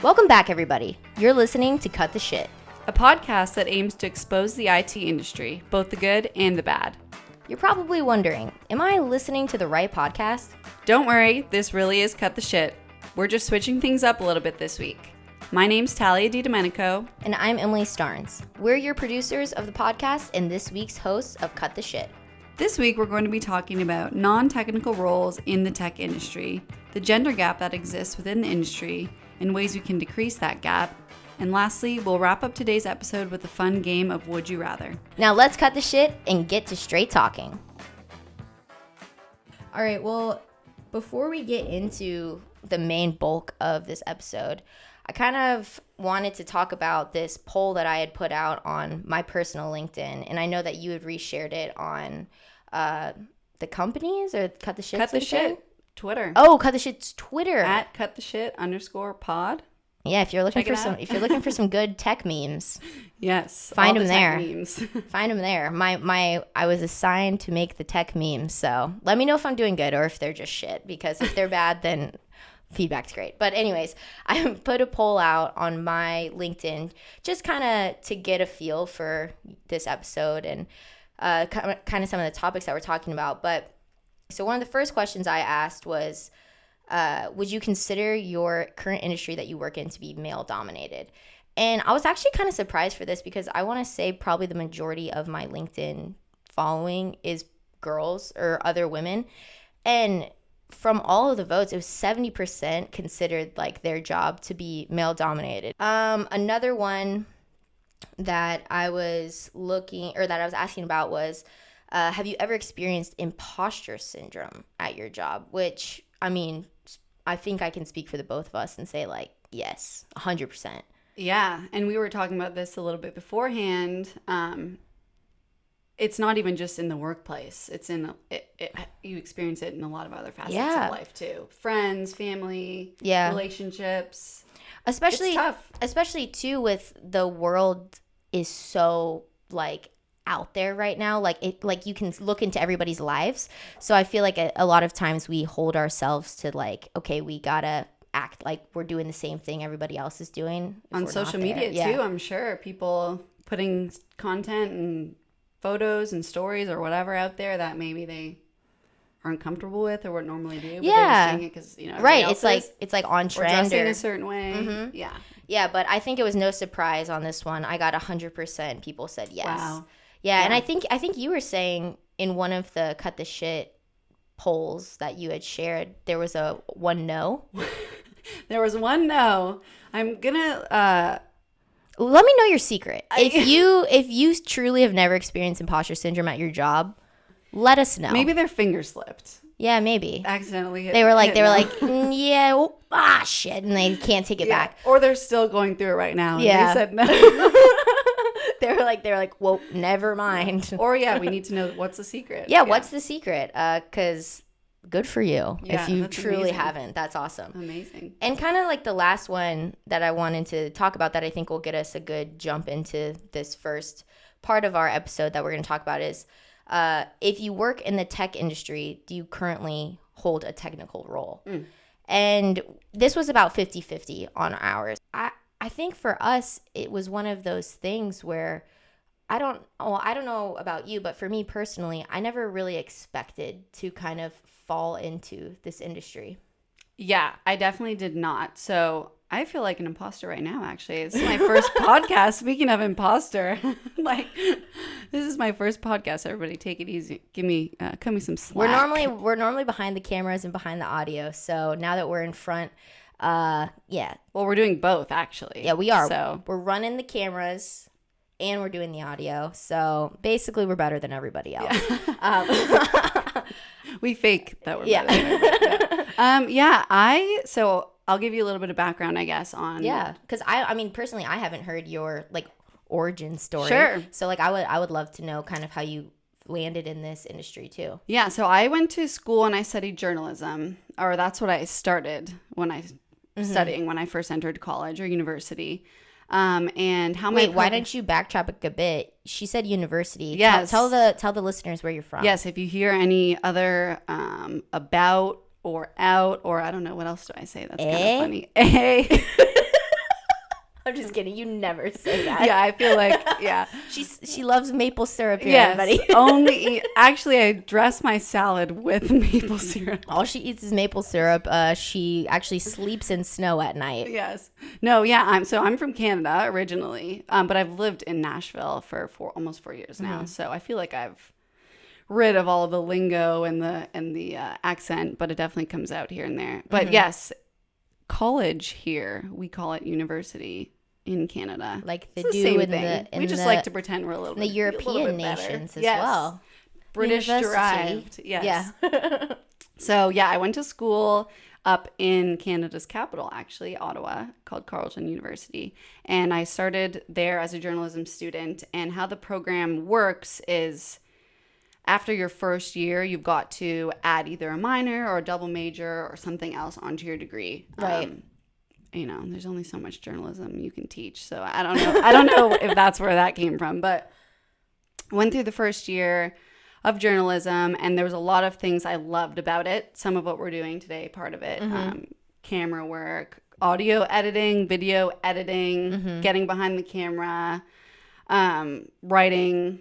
Welcome back, everybody. You're listening to Cut the Shit, a podcast that aims to expose the IT industry, both the good and the bad. You're probably wondering, am I listening to the right podcast? Don't worry, this really is Cut the Shit. We're just switching things up a little bit this week. My name's Talia DiDomenico. And I'm Emily Starnes. We're your producers of the podcast and this week's hosts of Cut the Shit. This week, we're going to be talking about non-technical roles in the tech industry, the gender gap that exists within the industry, and ways we can decrease that gap. And lastly, we'll wrap up today's episode with a fun game of Would You Rather. Now let's cut the shit and get to straight talking. All right, well, before we get into the main bulk of this episode, I kind of wanted to talk about this poll that I had put out on my personal LinkedIn, and I know that you had reshared it on the companies or Cut the Shit. Cut the Shit Twitter. Oh, Cut the Shit's Twitter At Cut the Shit _pod. Yeah, if you're looking for some good tech memes, yes, find them there. Memes. Find them there. I was assigned to make the tech memes, so let me know if I'm doing good or if they're just shit. Because if they're bad, then feedback's great. But anyways, I put a poll out on my LinkedIn just kind of to get a feel for this episode and kind of some of the topics that we're talking about. But so one of the first questions I asked was, would you consider your current industry that you work in to be male dominated? And I was actually kind of surprised for this because I want to say probably the majority of my LinkedIn following is girls or other women. And from all of the votes, it was 70% considered like their job to be male dominated. Another one that I was asking about was, have you ever experienced imposter syndrome at your job? Which, I mean, I think I can speak for the both of us and say like, yes, 100%. Yeah, and we were talking about this a little bit beforehand. It's not even just in the workplace. It's in you experience it in a lot of other facets of life too. Friends, family, relationships. Especially, it's tough. Especially too with the world is so like out there right now. Like you can look into everybody's lives. So I feel like a lot of times we hold ourselves to like, okay, we gotta act like we're doing the same thing everybody else is doing on social media too. I'm sure people putting content and photos and stories or whatever out there that maybe they aren't comfortable with or would normally do, but they're just doing it because, you know, right, it's like on trend or dressing a certain way. Mm-hmm. But I think it was no surprise on this one. I got 100% people said yes. Wow. Yeah, and I think you were saying in one of the Cut the Shit polls that you had shared, there was a one no. There was one no. I'm gonna let me know your secret. If you truly have never experienced imposter syndrome at your job, let us know. Maybe their finger slipped. Yeah, maybe. Accidentally hit. They were like, shit, and they can't take it back. Or they're still going through it right now. Yeah. And they said no. They were like, well, never mind. Or we need to know what's the secret. Yeah, what's the secret? Because good for you. Yeah, if you truly haven't, that's awesome. Amazing. And kind of like the last one that I wanted to talk about that I think will get us a good jump into this first part of our episode that we're going to talk about is, if you work in the tech industry, do you currently hold a technical role? And this was about 50-50 on ours. I think for us, it was one of those things where I don't know about you, but for me personally, I never really expected to kind of fall into this industis. Yeah, I definitely did not. So I feel like an imposter right now, actually. It's my first podcast. Speaking of imposter, this is my first podcast. Everybody take it easy. Cut me some slack. We're normally behind the cameras and behind the audio. So now that we're in front, Well, we're doing both, actually. Yeah, we are. So we're running the cameras and we're doing the audio. So basically, we're better than everybody else. Yeah. We fake that we're better than everybody. So I'll give you a little bit of background, I guess, on. Yeah, because I mean, personally, I haven't heard your origin story. Sure. So I would love to know kind of how you landed in this industry too. Yeah, so I went to school and I studied journalism, or that's what I started when I studying when I first entered college or university. And how many? Wait, why don't you backtrack a bit? She said university. Yes. Tell the listeners where you're from. Yes, if you hear any other about or out or I don't know what else do I say. That's kind of funny. I'm just kidding. You never say that. Yeah, I feel like, yeah. She loves maple syrup here, Yes, everybody. actually, I dress my salad with maple syrup. All she eats is maple syrup. She actually sleeps in snow at night. Yes. No, yeah, I'm from Canada originally, but I've lived in Nashville for almost 4 years now. So I feel like I've rid of all of the lingo and the accent, but it definitely comes out here and there. But yes, college here, we call it university in Canada. Like they it's do same in thing. We just like to pretend we're a little in bit the European nations as well. British derived. Yes. Yeah. So yeah, I went to school up in Canada's capital, actually, Ottawa, called Carleton University. And I started there as a journalism student. And how the program works is after your first year, you've got to add either a minor or a double major or something else onto your degree. Right. There's only so much journalism you can teach. So I don't know. I don't know if that's where that came from. But went through the first year of journalism, and there was a lot of things I loved about it. Some of what we're doing today, part of it, camera work, audio editing, video editing, getting behind the camera, writing,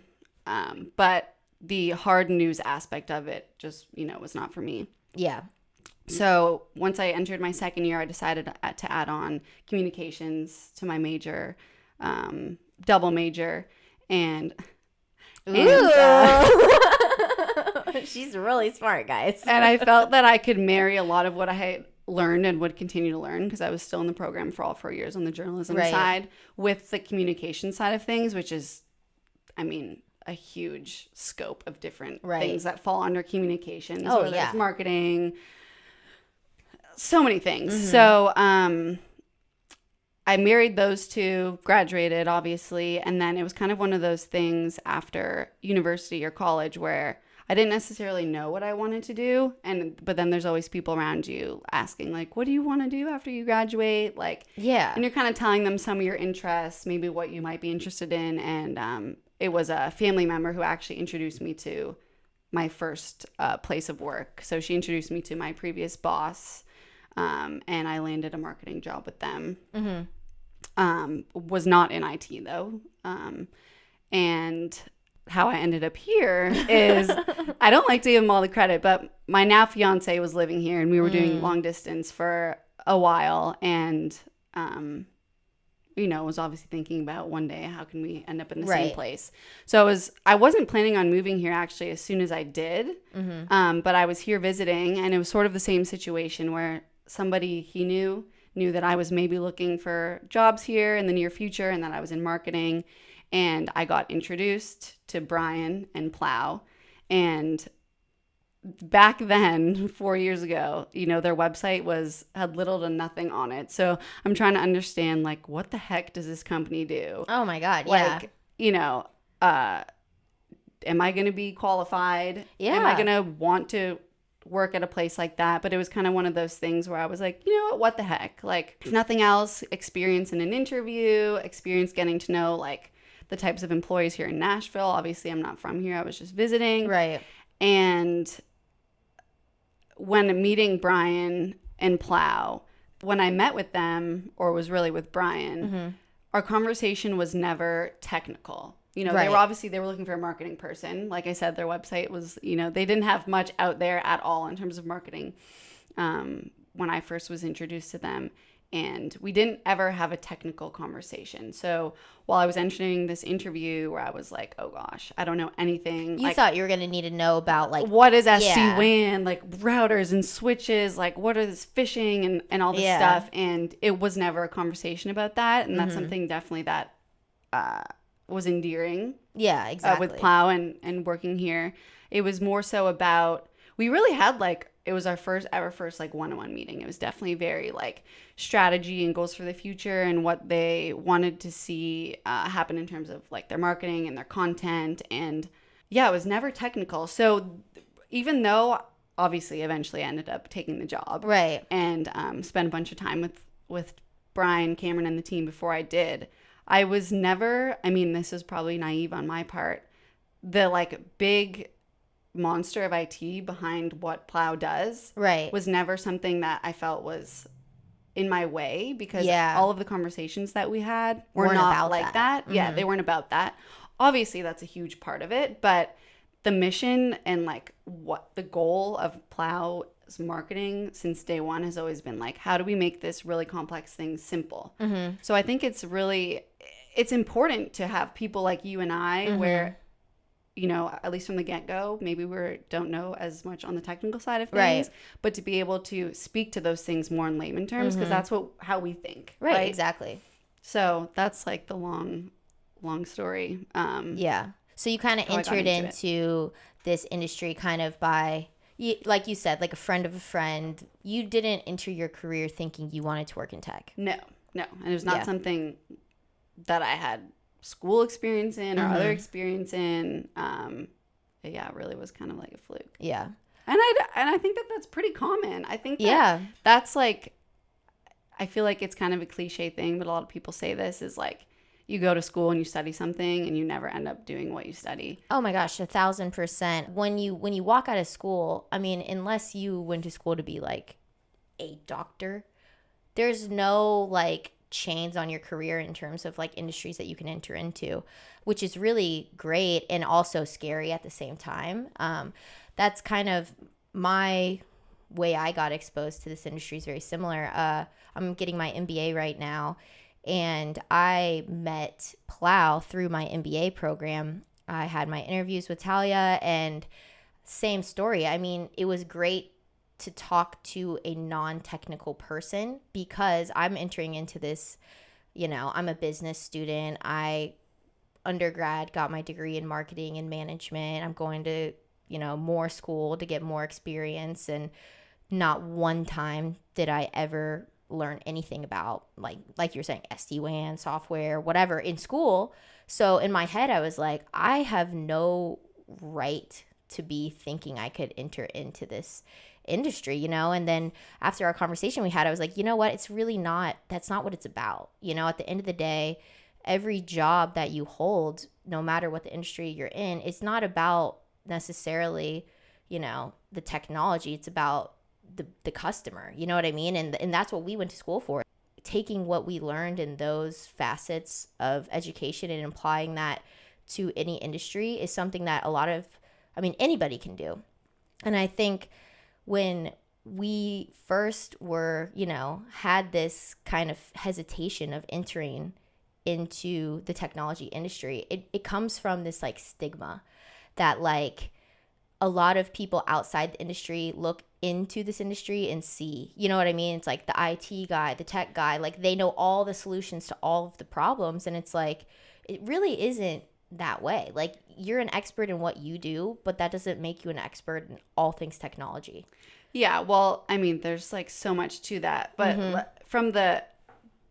but the hard news aspect of it just, was not for me. Yeah. So once I entered my second year, I decided to add on communications to my major, double major, and she's really smart, guys. And I felt that I could marry a lot of what I had learned and would continue to learn, because I was still in the program for all 4 years on the journalism side, with the communication side of things, which is, a huge scope of different things that fall under communications. Oh, whether yeah. it's marketing, so many things. So I married those two, graduated, obviously, and then it was kind of one of those things after university or college where I didn't necessarily know what I wanted to do, but then there's always people around you asking, like, what do you want to do after you graduate? Like, yeah. And you're kind of telling them some of your interests, maybe what you might be interested in, and it was a family member who actually introduced me to my first place of work. So she introduced me to my previous boss, and I landed a marketing job with them. Was not in IT, though. And how I ended up here is, I don't like to give him all the credit, but my now fiance was living here, and we were doing long distance for a while, and was obviously thinking about one day, how can we end up in the same place? So I wasn't planning on moving here actually as soon as I did, but I was here visiting, and it was sort of the same situation where somebody he knew that I was maybe looking for jobs here in the near future, and that I was in marketing. And I got introduced to Bryan and Plow. And back then, 4 years ago, their website had little to nothing on it. So I'm trying to understand, like, what the heck does this company do? Oh my God, yeah. Like, am I going to be qualified? Yeah. Am I going to want to work at a place like that? But it was kind of one of those things where I was like, what the heck? Like, if nothing else, experience in an interview, experience getting to know, like, the types of employees here in Nashville. Obviously, I'm not from here. I was just visiting. Right. And when meeting Bryan and Plow, when I met with them, or was really with Bryan, our conversation was never technical. They were looking for a marketing person. Like I said, their website was, they didn't have much out there at all in terms of marketing when I first was introduced to them. And we didn't ever have a technical conversation. So while I was entering this interview where I was like, oh gosh, I don't know anything. You thought you were going to need to know about, like, what is SD-WAN, like routers and switches, like what is phishing and all this stuff. And it was never a conversation about that. And that's something definitely that was endearing. Yeah, exactly. With Plow and working here. It was more so about, we really had it was our first like one-on-one meeting. It was definitely very like strategy and goals for the future and what they wanted to see happen in terms of like their marketing and their content. And yeah, it was never technical. So even though obviously eventually I ended up taking the job, right, and spent a bunch of time with Bryan, Cameron, and the team before I did, I was never, this is probably naive on my part, the like big monster of IT behind what Plow does, right, was never something that I felt was in my way, because Yeah. all of the conversations that we had were Weren't not about like that. that. Yeah, they weren't about that. Obviously, that's a huge part of it, but the mission and like what the goal of Plow's marketing since day one has always been like, how do we make this really complex thing simple? So I think it's important to have people like you and I where, you know, at least from the get-go, maybe we don't know as much on the technical side of things, but to be able to speak to those things more in layman terms, because that's how we think. Right, exactly. So that's like the long story. Yeah. So you kind of entered into this industry kind of by, like you said, like a friend of a friend. You didn't enter your career thinking you wanted to work in tech. No. And it was not something that I had school experience in or other experience in. It really was kind of like a fluke. Yeah. And I think that that's pretty common. I think that's like, I feel like it's kind of a cliche thing, but a lot of people say this is like, you go to school and you study something and you never end up doing what you study. Oh my gosh, 1,000%. When you walk out of school, I mean, unless you went to school to be like a doctor, there's no like chains on your career in terms of like industries that you can enter into, which is really great and also scary at the same time. That's kind of my way I got exposed to this industry is very similar. I'm getting my MBA right now, and I met Plow through my MBA program. I had my interviews with Talia, and same story. I mean, it was great to talk to a non-technical person because I'm entering into this, you know, I'm a business student. I undergrad got my degree in marketing and management. I'm going to, you know, more school to get more experience, and not one time did I ever learn anything about like you're saying SD-WAN, software, whatever in school. So in my head I was like, I have no right to be thinking I could enter into this industry, you know? And then after our conversation we had, I was like, you know what? It's really not, that's not what it's about. You know, at the end of the day, every job that you hold, no matter what the industry you're in, it's not about necessarily, you know, the technology. It's about the customer, you know what I mean? And that's what we went to school for. Taking what we learned in those facets of education and applying that to any industry is something that anybody can do. And I think when we first were, you know, had this kind of hesitation of entering into the technology industry, it comes from this like stigma that like a lot of people outside the industry look into this industry and see, you know what I mean? It's like the IT guy, the tech guy, like they know all the solutions to all of the problems. And it's like, it really isn't that way. Like you're an expert in what you do, but that doesn't make you an expert in all things technology. Yeah. Well, I mean, there's like so much to that, but from the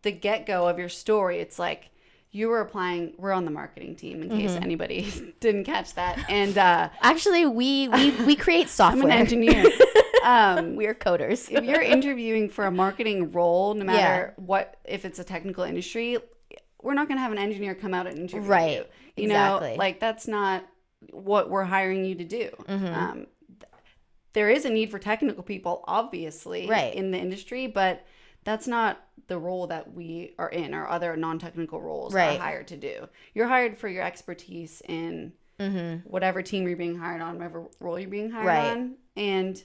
get-go of your story, it's like, you were applying, we're on the marketing team in case anybody didn't catch that. And actually we create software. I'm an engineer. We are coders. If you're interviewing for a marketing role, no matter what, if it's a technical industry, we're not going to have an engineer come out and interview you. You know, like that's not what we're hiring you to do. There is a need for technical people, obviously, in the industry, but that's not the role that we are in, or other non-technical roles are hired to do. You're hired for your expertise in whatever team you're being hired on, whatever role you're being hired on. And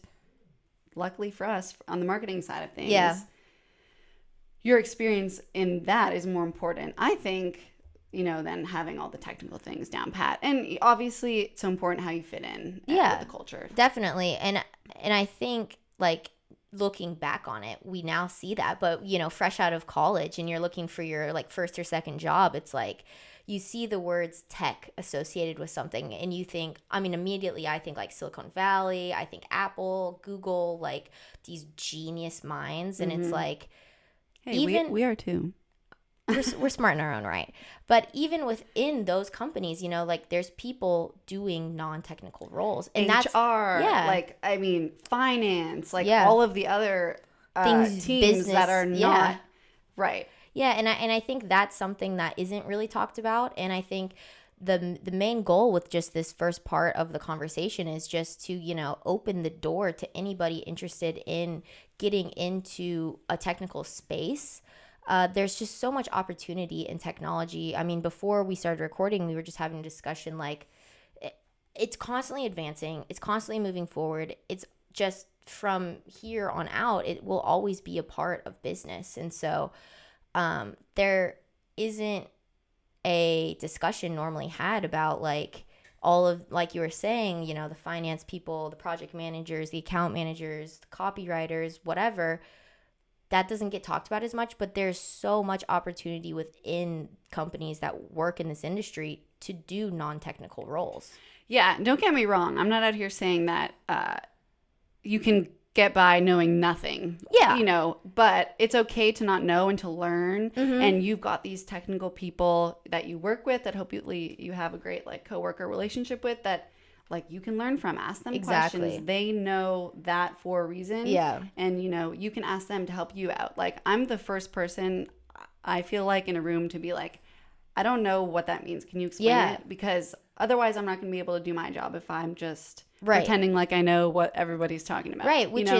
luckily for us, on the marketing side of things, your experience in that is more important, I think, you know, than having all the technical things down pat. And obviously, it's so important how you fit in with the culture. Definitely. And I think, like, looking back on it, we now see that. But, you know, fresh out of college and you're looking for your like first or second job, it's like you see the words tech associated with something and you think, I mean, immediately I think like Silicon Valley, I think Apple, Google, like these genius minds. And it's like, hey, even we are too. We're smart in our own right. But even within those companies, you know, like there's people doing non-technical roles. And HR, that's like, I mean, finance, like all of the other teams business, that are not right. Yeah, and I think that's something that isn't really talked about. And I think the main goal with just this first part of the conversation is just to, open the door to anybody interested in getting into a technical space. There's just so much opportunity in technology. I mean, before we started recording, we were just having a discussion, like, it's constantly advancing. It's constantly moving forward. It's just from here on out, it will always be a part of business. And so there isn't a discussion normally had about like all of, like you were saying, the finance people, the project managers, the account managers, the copywriters, whatever. That doesn't get talked about as much, but there's so much opportunity within companies that work in this industry to do non-technical roles. Yeah, don't get me wrong. I'm not out here saying that you can get by knowing nothing. Yeah. But it's okay to not know and to learn. And you've got these technical people that you work with that hopefully you have a great like coworker relationship with that like you can learn from. Ask them questions. They know that for a reason. Yeah. And you can ask them to help you out. Like I'm the first person I feel like in a room to be like, I don't know what that means. Can you explain it? Because otherwise I'm not going to be able to do my job if I'm just pretending like I know what everybody's talking about. Right, which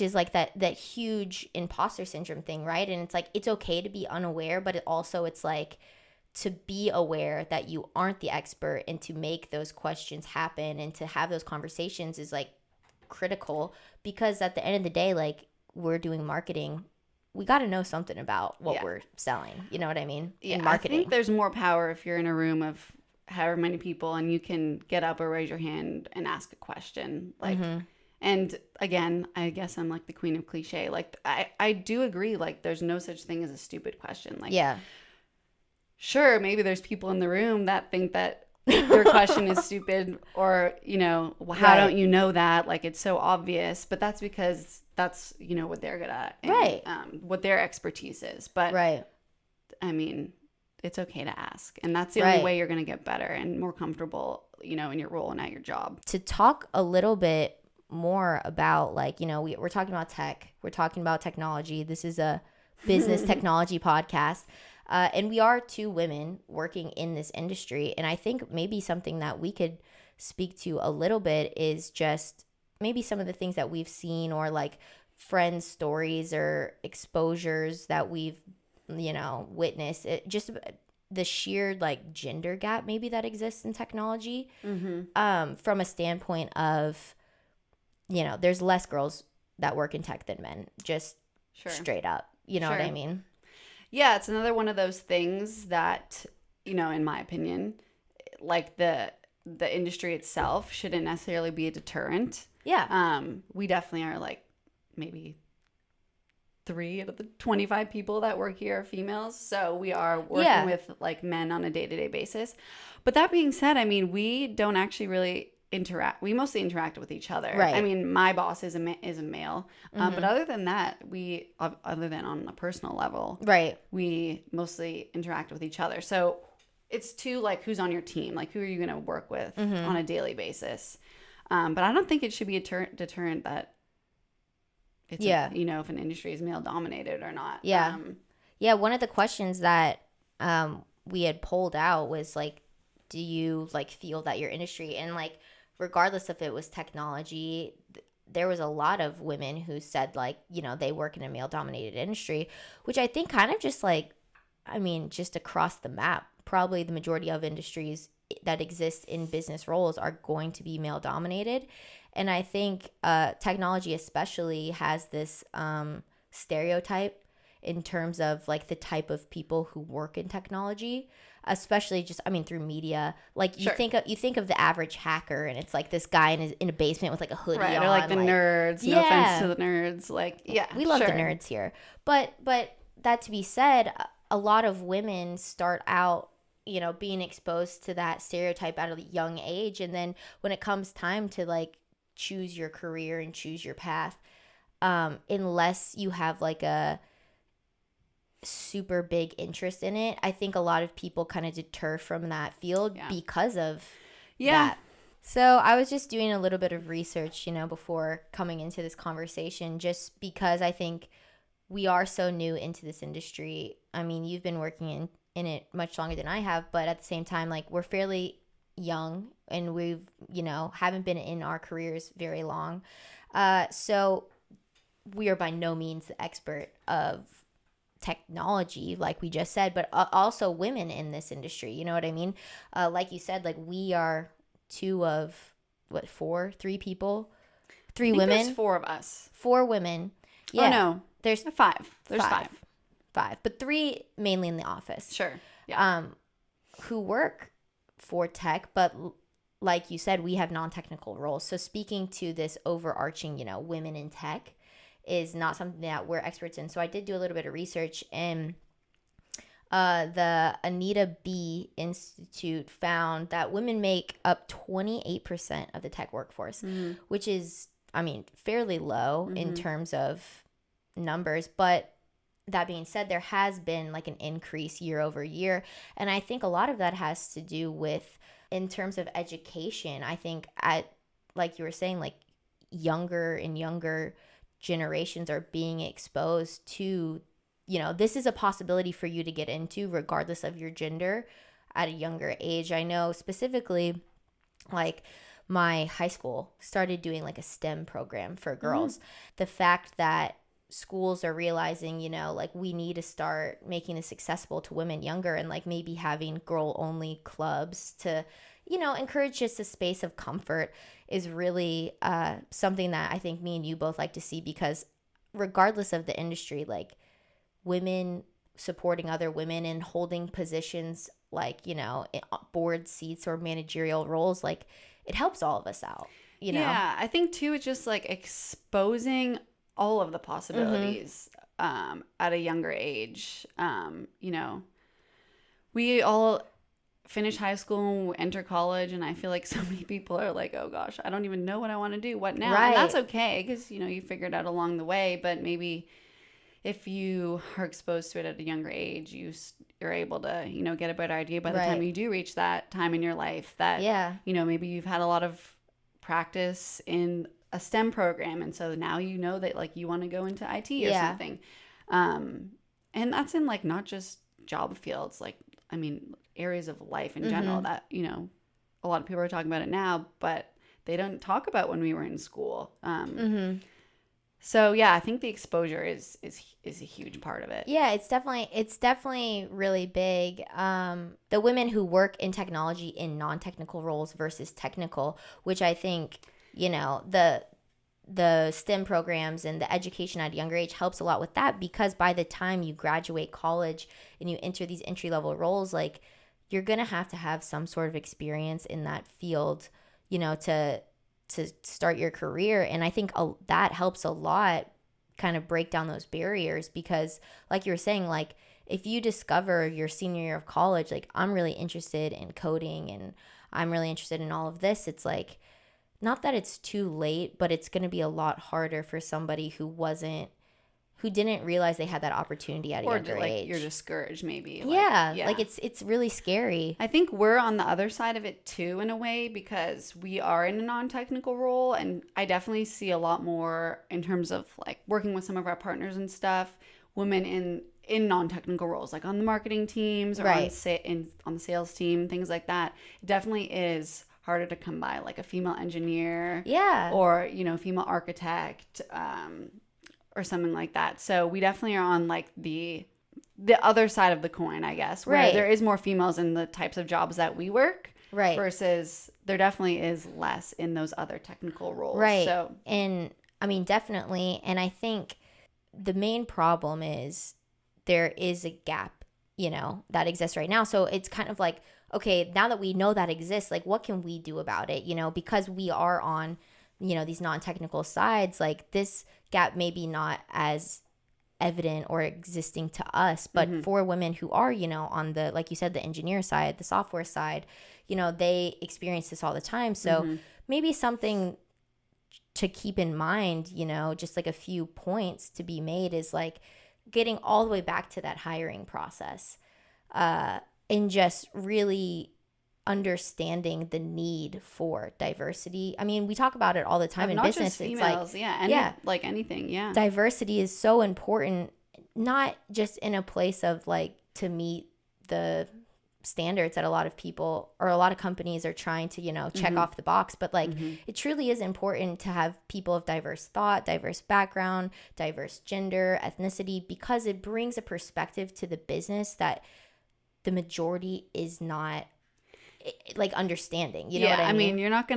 is like that huge imposter syndrome thing, right? And it's like it's okay to be unaware, but it's like to be aware that you aren't the expert and to make those questions happen and to have those conversations is like critical, because at the end of the day, like we're doing marketing. We got to know something about what we're selling. You know what I mean? Yeah, in marketing. I think there's more power if you're in a room of however many people and you can get up or raise your hand and ask a question. Like, and again, I guess I'm like the queen of cliche. Like, I do agree. Like, there's no such thing as a stupid question. Like, sure, maybe there's people in the room that think that your question is stupid or, how don't you know that? Like, it's so obvious. But that's because that's, what they're good at. And, what their expertise is. But, I mean, it's okay to ask. And that's the only way you're going to get better and more comfortable, in your role and at your job. To talk a little bit more about like, we're talking about tech. We're talking about technology. This is a business technology podcast. And we are two women working in this industry. And I think maybe something that we could speak to a little bit is just maybe some of the things that we've seen or like friends' stories or exposures that we've, witnessed. Just the sheer like gender gap maybe that exists in technology from a standpoint of, there's less girls that work in tech than men, just straight up. You know what I mean? Yeah, it's another one of those things that, in my opinion, like the industry itself shouldn't necessarily be a deterrent. Yeah. We definitely are like maybe 3 out of the 25 people that work here are females. So we are working with like men on a day-to-day basis. But that being said, I mean, we don't actually really interact. We mostly interact with each other. Right. I mean, my boss is a male. But other than that, other than on a personal level, we mostly interact with each other. So it's too like who's on your team, like who are you going to work with on a daily basis. But I don't think it should be a deterrent that it's if an industry is male dominated or not. One of the questions that we had pulled out was like, do you like feel that your industry, and like regardless if it was technology, there was a lot of women who said like, they work in a male dominated industry, which I think kind of just like, I mean, just across the map, probably the majority of industries that exist in business roles are going to be male dominated. And I think technology especially has this stereotype in terms of like the type of people who work in technology, especially just, I mean, through media. Like you think of the average hacker, and it's like this guy in a basement with like a hoodie on. Or like the nerds. No offense to the nerds. Like, we love the nerds here. But that to be said, a lot of women start out, being exposed to that stereotype at a young age, and then when it comes time to like choose your career and choose your path, unless you have like a super big interest in it, I think a lot of people kind of deter from that field because of that. So I was just doing a little bit of research, before coming into this conversation, just because I think we are so new into this industry. I mean, you've been working in it much longer than I have, but at the same time, like, we're fairly young and we've, haven't been in our careers very long. So we are by no means the expert of technology, like we just said, but also women in this industry. You know what I mean? Like you said, like, we are two of three people, three women. There's four of us. Four women. Yeah. Oh no, there's five. There's five, but three mainly in the office. Sure. Yeah. Who work for tech, but like you said, we have non-technical roles. So speaking to this overarching, women in tech is not something that we're experts in. So I did do a little bit of research, and the Anita B Institute found that women make up 28% of the tech workforce, which is, fairly low in terms of numbers. But that being said, there has been like an increase year over year. And I think a lot of that has to do with, in terms of education, I think like you were saying, like, younger and younger generations are being exposed to, this is a possibility for you to get into regardless of your gender at a younger age. I know specifically, like, my high school started doing like a STEM program for girls. The fact that schools are realizing, like, we need to start making this accessible to women younger, and like maybe having girl only clubs to, encourage just a space of comfort is really something that I think me and you both like to see, because regardless of the industry, like, women supporting other women and holding positions like, board seats or managerial roles, like, it helps all of us out, Yeah, I think too, it's just like exposing all of the possibilities at a younger age. We all finish high school, enter college, and I feel like so many people are like, oh gosh, I don't even know what I want to do. What now? Right. And that's okay, because, you figured out along the way. But maybe if you are exposed to it at a younger age, you're able to, get a better idea by the time you do reach that time in your life that, maybe you've had a lot of practice in a STEM program, and so now that, like, you want to go into IT or something. And that's in, like, not just job fields, like, areas of life in general that, a lot of people are talking about it now, but they don't talk about when we were in school. So yeah, I think the exposure is a huge part of it. Yeah, it's definitely really big. The women who work in technology in non-technical roles versus technical, which I think, the STEM programs and the education at a younger age helps a lot with that, because by the time you graduate college and you enter these entry-level roles, like, you're going to have some sort of experience in that field, to start your career. And I think that helps a lot kind of break down those barriers, because like you were saying, like, if you discover your senior year of college, like, I'm really interested in coding and I'm really interested in all of this, it's like, not that it's too late, but it's going to be a lot harder for somebody who didn't realize they had that opportunity at a younger age. You're discouraged, maybe. Like, it's really scary. I think we're on the other side of it too, in a way, because we are in a non-technical role, and I definitely see a lot more in terms of, like, working with some of our partners and stuff, women in non-technical roles, like on the marketing teams or on the sales team, things like that. It definitely is harder to come by, like a female engineer, or female architect, or something like that. So we definitely are on, like, the other side of the coin, I guess, where there is more females in the types of jobs that we work, versus there definitely is less in those other technical roles. So, and definitely, and I think the main problem is there is a gap, that exists right now. So it's kind of like, okay, now that we know that exists, like, what can we do about it? Because we are on, these non-technical sides, like, this gap may be not as evident or existing to us, but for women who are, on the, like you said, the engineer side, the software side, they experience this all the time. So maybe something to keep in mind, just like a few points to be made is, like, getting all the way back to that hiring process, and just really understanding the need for diversity. We talk about it all the time in not business. Just females, it's like anything, diversity is so important, not just in a place of, like, to meet the standards that a lot of people or a lot of companies are trying to, check off the box. But like, it truly is important to have people of diverse thought, diverse background, diverse gender, ethnicity, because it brings a perspective to the business that the majority is not like understanding. You know what I mean? You're not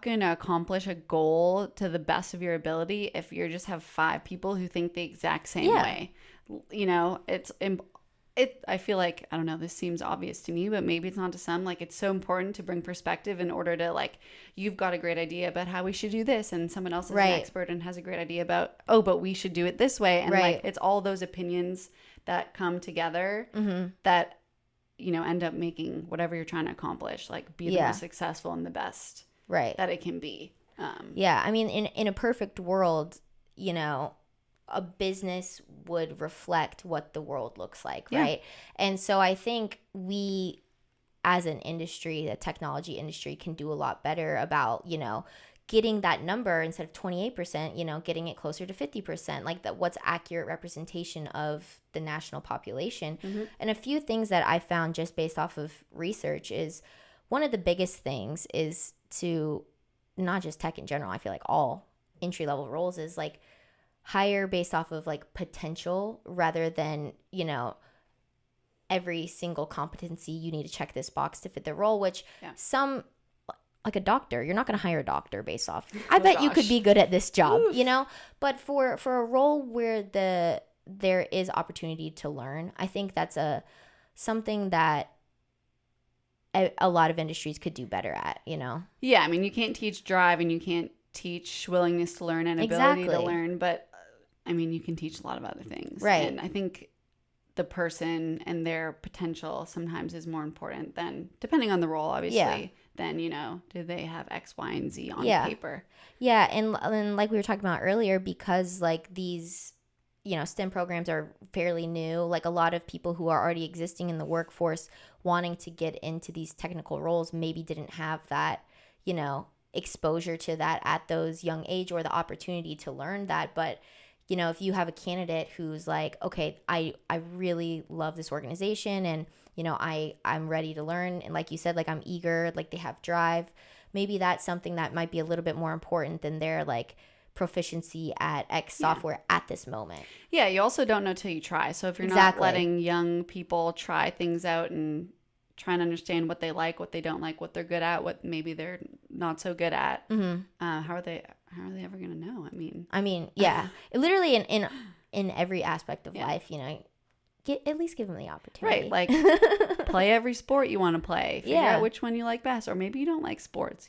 gonna accomplish a goal to the best of your ability if you just have 5 people who think the exact same way. I feel like, I don't know, this seems obvious to me, but maybe it's not to some. Like, it's so important to bring perspective in order to, like, you've got a great idea about how we should do this, and someone else is an expert and has a great idea about, but we should do it this way. And like, it's all those opinions that come together that, end up making whatever you're trying to accomplish, like, be the most successful and the best that it can be. I mean, in a perfect world, a business would reflect what the world looks like, right? And so I think we, as an industry, the technology industry, can do a lot better about, getting that number instead of 28%, getting it closer to 50%, like what's accurate representation of the national population. And a few things that I found just based off of research is one of the biggest things is to not just tech in general, I feel like all entry-level roles is like hire based off of like potential rather than, every single competency you need to check this box to fit the role, which some, like a doctor, you're not going to hire a doctor based off, I bet you could be good at this job, but for a role where there is opportunity to learn, I think that's something that a lot of industries could do better at, Yeah, I mean, you can't teach drive and you can't teach willingness to learn and ability to learn, but I mean, you can teach a lot of other things. Right. And I think the person and their potential sometimes is more important than, depending on the role, obviously, than, do they have X, Y, and Z on paper. Yeah. And like we were talking about earlier, because like these, STEM programs are fairly new, like a lot of people who are already existing in the workforce wanting to get into these technical roles maybe didn't have that, exposure to that at those young age or the opportunity to learn that. But if you have a candidate who's like, okay, I really love this organization and I'm ready to learn, and like you said, like I'm eager, like they have drive, maybe that's something that might be a little bit more important than their like proficiency at X software at this moment. Yeah, you also don't know till you try. So if you're not letting young people try things out and trying to understand what they like, what they don't like, what they're good at, what maybe they're not so good at, how are they ever going to know? I mean, yeah, literally in every aspect of life, at least give them the opportunity. Right, like play every sport you want to play. Figure out which one you like best, or maybe you don't like sports.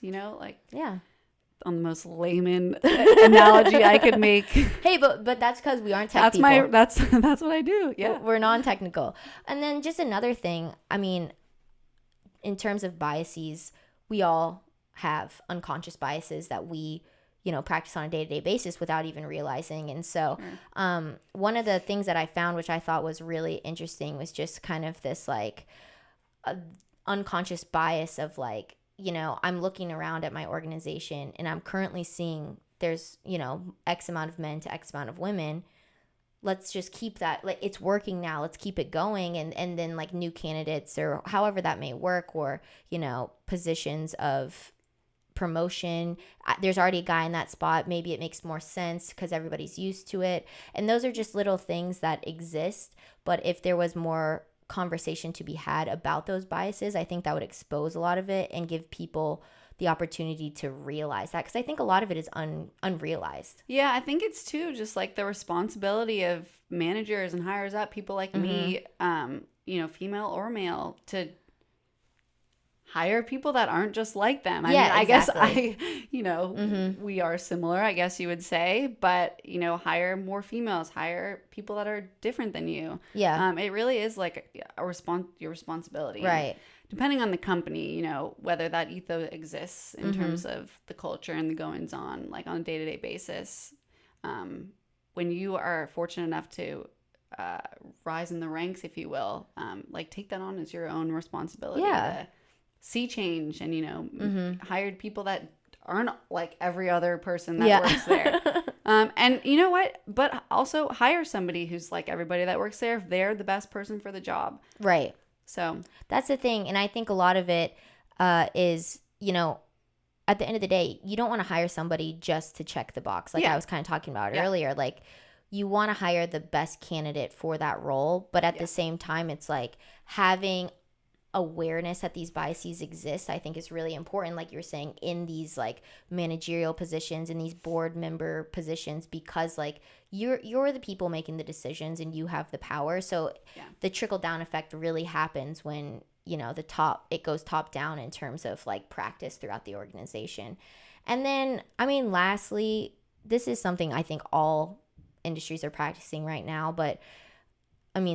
On the most layman analogy I could make. Hey, but that's because we aren't tech people. That's what I do. Yeah, we're non-technical. And then just another thing. I mean, in terms of biases, we all have unconscious biases that we, practice on a day-to-day basis without even realizing. And so one of the things that I found, which I thought was really interesting, was just kind of this like unconscious bias of like, I'm looking around at my organization and I'm currently seeing there's, X amount of men to X amount of women. Let's just keep that, like, it's working now. Let's keep it going. And then like new candidates or however that may work, or, positions of promotion. There's already a guy in that spot. Maybe it makes more sense because everybody's used to it. And those are just little things that exist. But if there was more conversation to be had about those biases, I think that would expose a lot of it and give people the opportunity to realize that, because I think a lot of it is unrealized. Yeah, I think it's too just like the responsibility of managers and hires up, people like me, female or male, to hire people that aren't just like them. I guess we are similar, I guess you would say, but hire more females, hire people that are different than you. Yeah. It really is like your responsibility. Right. Depending on the company, whether that ethos exists in terms of the culture and the goings on, like on a day-to-day basis. When you are fortunate enough to rise in the ranks, if you will, like take that on as your own responsibility. Yeah. To see change and, hired people that aren't like every other person that works there. And you know what? But also hire somebody who's like everybody that works there if they're the best person for the job. Right. So that's the thing. And I think a lot of it is, at the end of the day, you don't want to hire somebody just to check the box. Like I was kind of talking about earlier. Like you want to hire the best candidate for that role. But at the same time, it's like having awareness that these biases exist, I think is really important, like you were saying, in these like managerial positions, in these board member positions, because like you're the people making the decisions and you have the power. So the trickle down effect really happens when it goes top down in terms of like practice throughout the organization. And then lastly, this is something I think all industries are practicing right now, but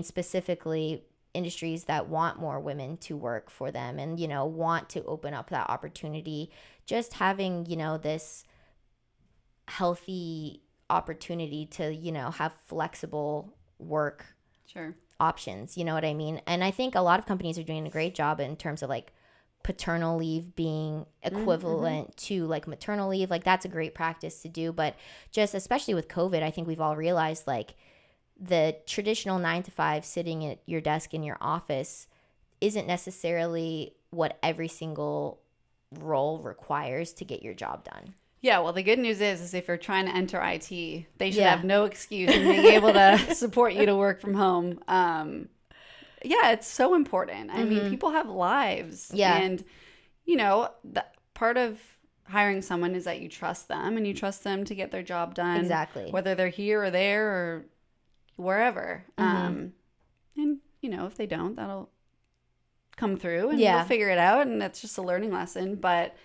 specifically industries that want more women to work for them and want to open up that opportunity, just having this healthy opportunity to have flexible work options, you know what I mean? And I think a lot of companies are doing a great job in terms of like paternal leave being equivalent to like maternal leave. Like that's a great practice to do, but just especially with COVID, I think we've all realized like the traditional 9 to 5 sitting at your desk in your office isn't necessarily what every single role requires to get your job done. Yeah, well, the good news is if you're trying to enter IT, they should have no excuse in being able to support you to work from home. It's so important. I mean, people have lives. Yeah. And, part of hiring someone is that you trust them and you trust them to get their job done. Exactly. Whether they're here or there or wherever. And if they don't, that'll come through and you'll figure it out, and that's just a learning lesson. But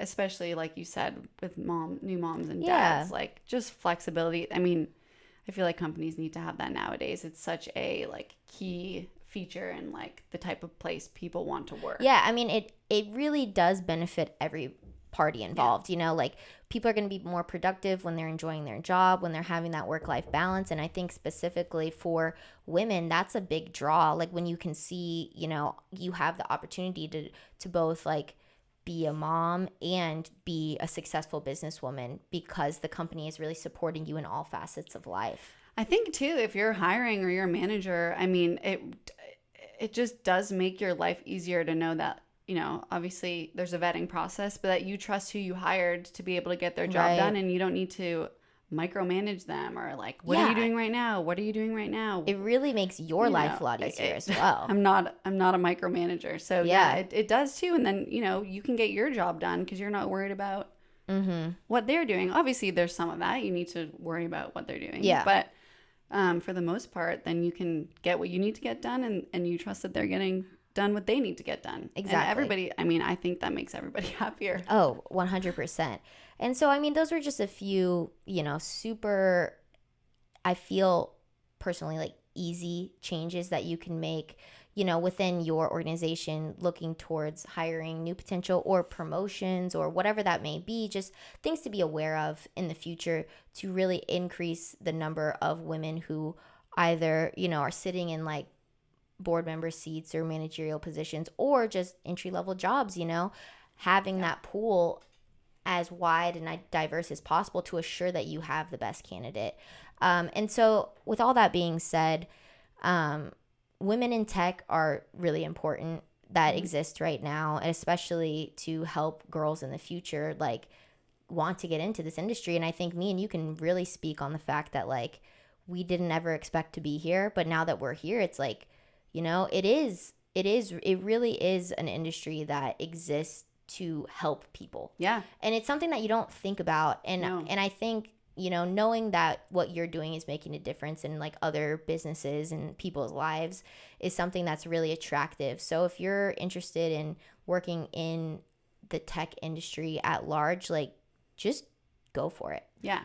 especially like you said with new moms and dads, like just flexibility. I feel like companies need to have that nowadays. It's such a like key feature in like the type of place people want to work. It really does benefit every party involved. Like people are going to be more productive when they're enjoying their job, when they're having that work-life balance. And I think specifically for women, that's a big draw. Like when you can see, you have the opportunity to both like be a mom and be a successful businesswoman because the company is really supporting you in all facets of life. I think too, if you're hiring or you're a manager, it just does make your life easier to know that obviously there's a vetting process, but that you trust who you hired to be able to get their job done, and you don't need to micromanage them or like, what are you doing right now? What are you doing right now? It really makes your life a lot easier as well. I'm not a micromanager. So it does too. And then, you can get your job done because you're not worried about what they're doing. Obviously there's some of that. You need to worry about what they're doing. Yeah. But for the most part, then you can get what you need to get done and you trust that they're getting done what they need to get done. Exactly. And everybody, I think that makes everybody happier. Oh, 100%. And so, those were just a few, super, I feel personally like easy changes that you can make, within your organization, looking towards hiring new potential or promotions or whatever that may be, just things to be aware of in the future to really increase the number of women who either, are sitting in like board member seats or managerial positions or just entry-level jobs, having that pool as wide and diverse as possible to assure that you have the best candidate. And so with all that being said, women in tech are really important that exist right now, and especially to help girls in the future like want to get into this industry. And I think me and you can really speak on the fact that like we didn't ever expect to be here, but now that we're here, it's like, it really is an industry that exists to help people. Yeah. And it's something that you don't think about. And I think, knowing that what you're doing is making a difference in like other businesses and people's lives is something that's really attractive. So if you're interested in working in the tech industry at large, like just go for it. Yeah.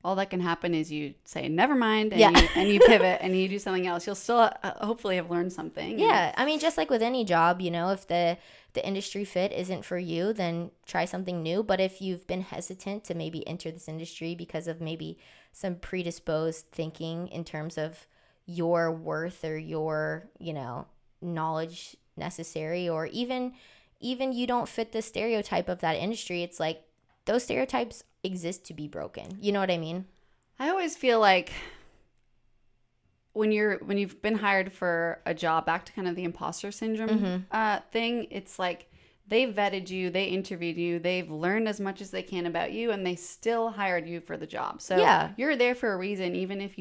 All that can happen is you say, never mind, and you pivot and you do something else. You'll still hopefully have learned something. Yeah. Just like with any job, if the industry fit isn't for you, then try something new. But if you've been hesitant to maybe enter this industry because of maybe some predisposed thinking in terms of your worth or your, knowledge necessary, or even you don't fit the stereotype of that industry, it's like, those stereotypes exist to be broken. You know what I mean? I always feel like when you've been hired for a job, back to kind of the imposter syndrome thing, it's like they vetted you, they interviewed you, they've learned as much as they can about you, and they still hired you for the job. So you're there for a reason, even if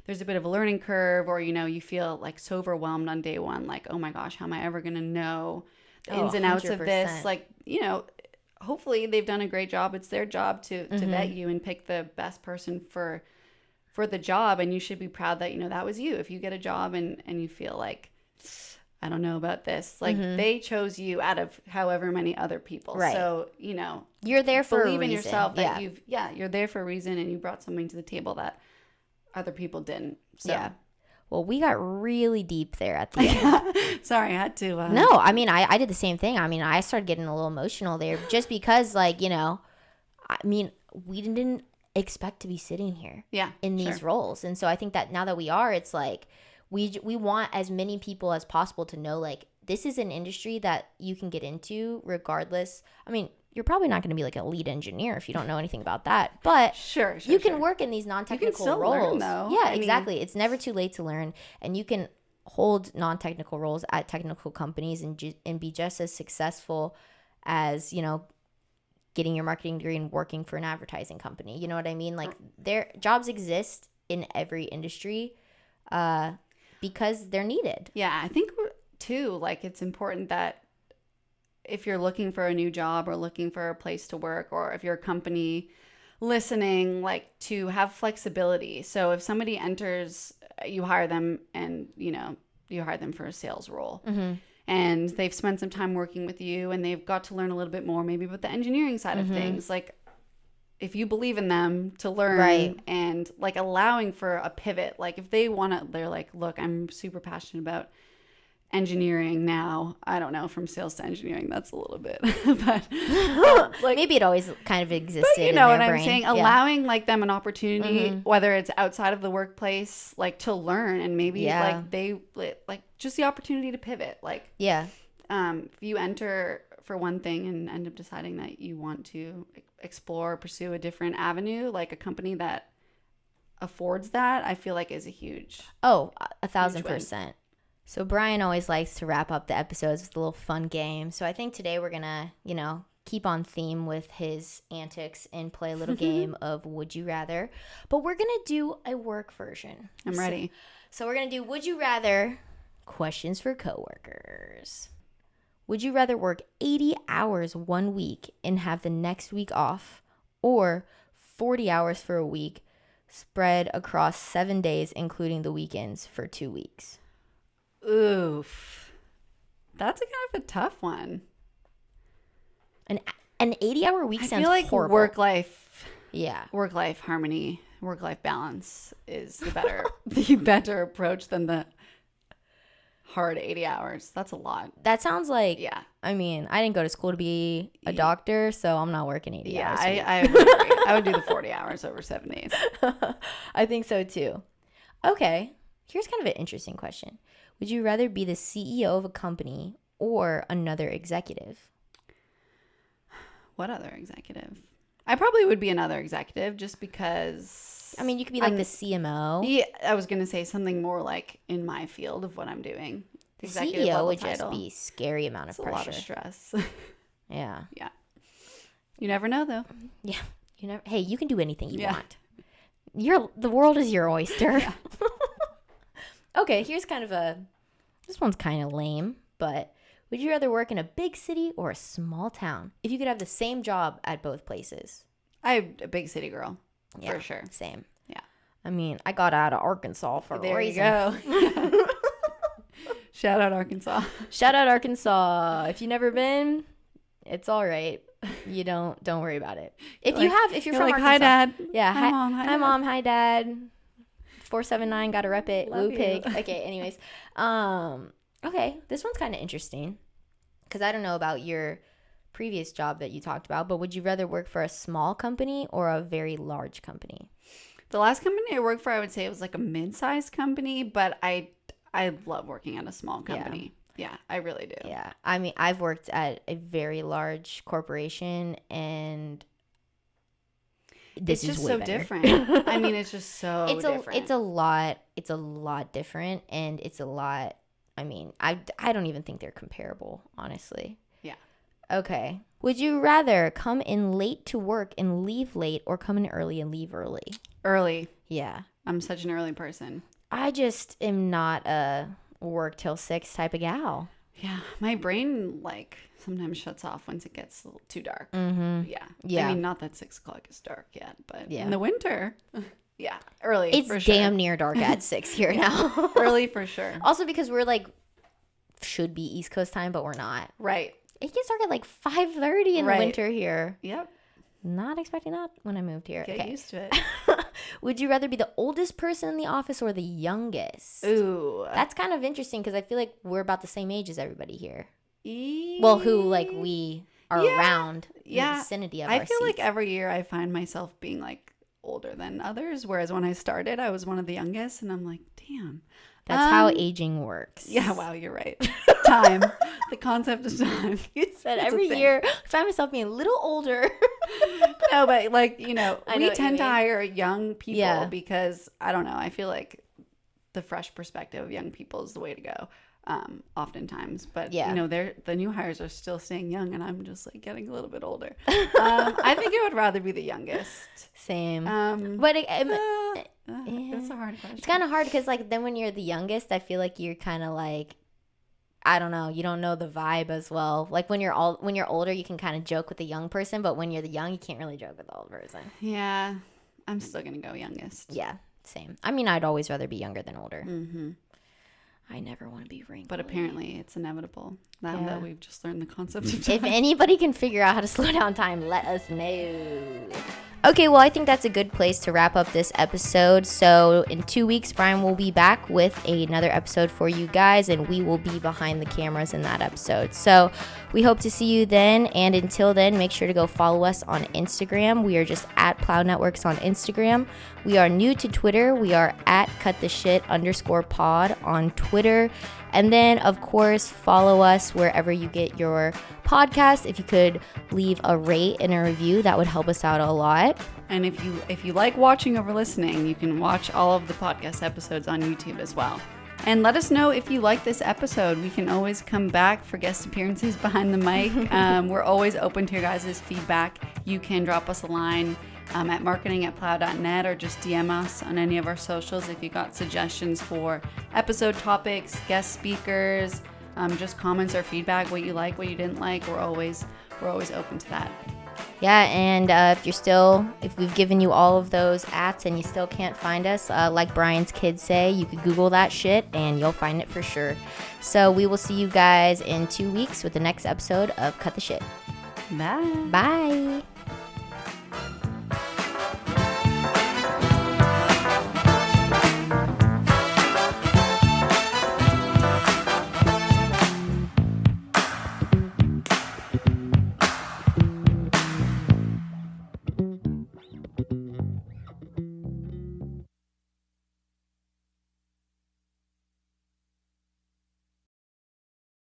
there's a bit of a learning curve, or you feel like so overwhelmed on day one, like, oh my gosh, how am I ever gonna know the ins and outs of this? Like, hopefully they've done a great job. It's their job to vet you and pick the best person for the job, and you should be proud that that was you. If you get a job and you feel like, I don't know about this, like they chose you out of however many other people, right? So you're there for believe a reason. In yourself that you're there for a reason, and you brought something to the table that other people didn't. So well, we got really deep there at the end. Sorry, I had to. No, I mean, I did the same thing. I mean, I started getting a little emotional there just because, like, I mean, we didn't expect to be sitting here in these roles. And so I think that now that we are, it's like we want as many people as possible to know, like, this is an industry that you can get into regardless. I mean, you're probably not going to be like a lead engineer if you don't know anything about that. But you can work in these non-technical roles. Learn, though. Yeah, exactly. It's never too late to learn. And you can hold non-technical roles at technical companies and be just as successful as, getting your marketing degree and working for an advertising company. You know what I mean? Like, their jobs exist in every industry because they're needed. Yeah, I think, too, like, it's important that if you're looking for a new job or looking for a place to work, or if you're a company listening, like, to have flexibility. So if somebody enters, you hire them, and you hire them for a sales role, and they've spent some time working with you, and they've got to learn a little bit more maybe about the engineering side of things. Like, if you believe in them to learn, and like allowing for a pivot, like if they want to, they're like, look, I'm super passionate about engineering now. I don't know, from sales to engineering, that's a little bit, but like, maybe it always kind of existed. But you know what I'm saying? Allowing like them an opportunity, whether it's outside of the workplace, like to learn, and maybe like they like just the opportunity to pivot. Like if you enter for one thing and end up deciding that you want to explore or pursue a different avenue, like a company that affords that, I feel like is a huge 1,000%. So Bryan always likes to wrap up the episodes with a little fun game. So I think today we're going to, keep on theme with his antics and play a little game of Would You Rather. But we're going to do a work version. I'm ready. So we're going to do Would You Rather questions for coworkers. Would you rather work 80 hours one week and have the next week off, or 40 hours for a week spread across 7 days, including the weekends, for 2 weeks? Oof. That's a kind of a tough one. An 80-hour week sounds like horrible. Work-life harmony, work-life balance is the better approach than the hard 80 hours. That's a lot. That sounds like, I mean, I didn't go to school to be a doctor, so I'm not working 80 hours. Yeah, I would agree. I would do the 40 hours over 7 days. I think so too. Okay, here's kind of an interesting question. Would you rather be the CEO of a company or another executive? What other executive? I probably would be another executive, just because... I mean, you could be like the CMO. Yeah, I was going to say something more like in my field of what I'm doing. The CEO would just be scary amount of pressure. A lot of stress. Yeah. Yeah. You never know, though. Yeah. Hey, you can do anything you want. The world is your oyster. Yeah. Okay, here's kind of this one's kind of lame, but would you rather work in a big city or a small town if you could have the same job at both places? I'm a big city girl, for sure. Same. Yeah. I mean, I got out of Arkansas for a reason. There you go. Shout out Arkansas. Shout out Arkansas. If you've never been, it's all right. You don't worry about it. If you're from Arkansas. Hi, Dad. Yeah. Hi, Mom. Hi, Mom. Hi, Dad. 479, gotta rep it. Love Woo pig. you. Okay, anyways. Okay, this one's kind of interesting because I don't know about your previous job that you talked about, but would you rather work for a small company or a very large company? The last company I worked for, I would say it was like a mid-sized company, but I love working at a small company. Yeah, I really do. Yeah, I mean, I've worked at a very large corporation, and this it's is just way so better. different. I mean, it's just so different. It's a lot different, and it's a lot. I mean, I don't even think they're comparable, honestly. Yeah. Okay. Would you rather come in late to work and leave late, or come in early and leave early? Early. Yeah. I'm such an early person. I just am not a work till 6 type of gal. Yeah. My brain, like, sometimes shuts off once it gets a little too dark. Mm-hmm. Yeah. I mean, not that 6 o'clock is dark yet, but Yeah. in the winter, yeah, early. It's for sure. damn near dark at 6 here now. Early for sure. Also because we're like, should be East Coast time, but we're not. Right. It gets dark at like 5:30 in the winter here. Yep. Not expecting that when I moved here. Get used to it. Would you rather be the oldest person in the office or the youngest? Ooh. That's kind of interesting because I feel like we're about the same age as everybody here. Well, who like we are around in the vicinity of our I feel like seats. every year I find myself being like older than others, whereas when I started, I was one of the youngest, and I'm like, damn. That's how aging works. Yeah, wow, you're right. Time. The concept of time. You said every year I find myself being a little older. No, but like, you know, I know we what you tend to mean. hire young people Yeah. because, I don't know, I feel like the fresh perspective of young people is the way to go. Oftentimes, but Yeah. you know, the new hires are still staying young, and I'm just like getting a little bit older. I think I would rather be the youngest. Same. But But that's a hard question. it's kind of hard because like then when you're the youngest, I feel like you're kind of like, I don't know, you don't know the vibe as well. Like when you're older, you can kind of joke with the young person, but when you're the young, you can't really joke with the old person. Yeah, I'm still gonna go youngest. Yeah, same. I mean, I'd always rather be younger than older. Mm-hmm. I never want to be wrinkled. But apparently, it's inevitable now Yeah. that we've just learned the concept of time. If anybody can figure out how to slow down time, let us know. Okay, well, I think that's a good place to wrap up this episode. So in 2 weeks, Bryan will be back with another episode for you guys, and we will be behind the cameras in that episode. So we hope to see you then. And until then, make sure to go follow us on Instagram. We are just at Plow Networks on Instagram. We are new to Twitter. We are at @cuttheshit_pod on Twitter. And then, of course, follow us wherever you get your podcast. If you could leave a rate and a review, that would help us out a lot. And if you like watching over listening, you can watch all of the podcast episodes on YouTube as well. And let us know if you like this episode. We can always come back for guest appearances behind the mic. We're always open to your guys' feedback. You can drop us a line at marketing@plow.net or just DM us on any of our socials if you got suggestions for episode topics, guest speakers, just comments or feedback, what you like, what you didn't like. We're always open to that. Yeah, and if we've given you all of those ats and you still can't find us, like Bryan's kids say, you could Google that shit and you'll find it for sure. So we will see you guys in 2 weeks with the next episode of Cut the Shit. Bye. Bye.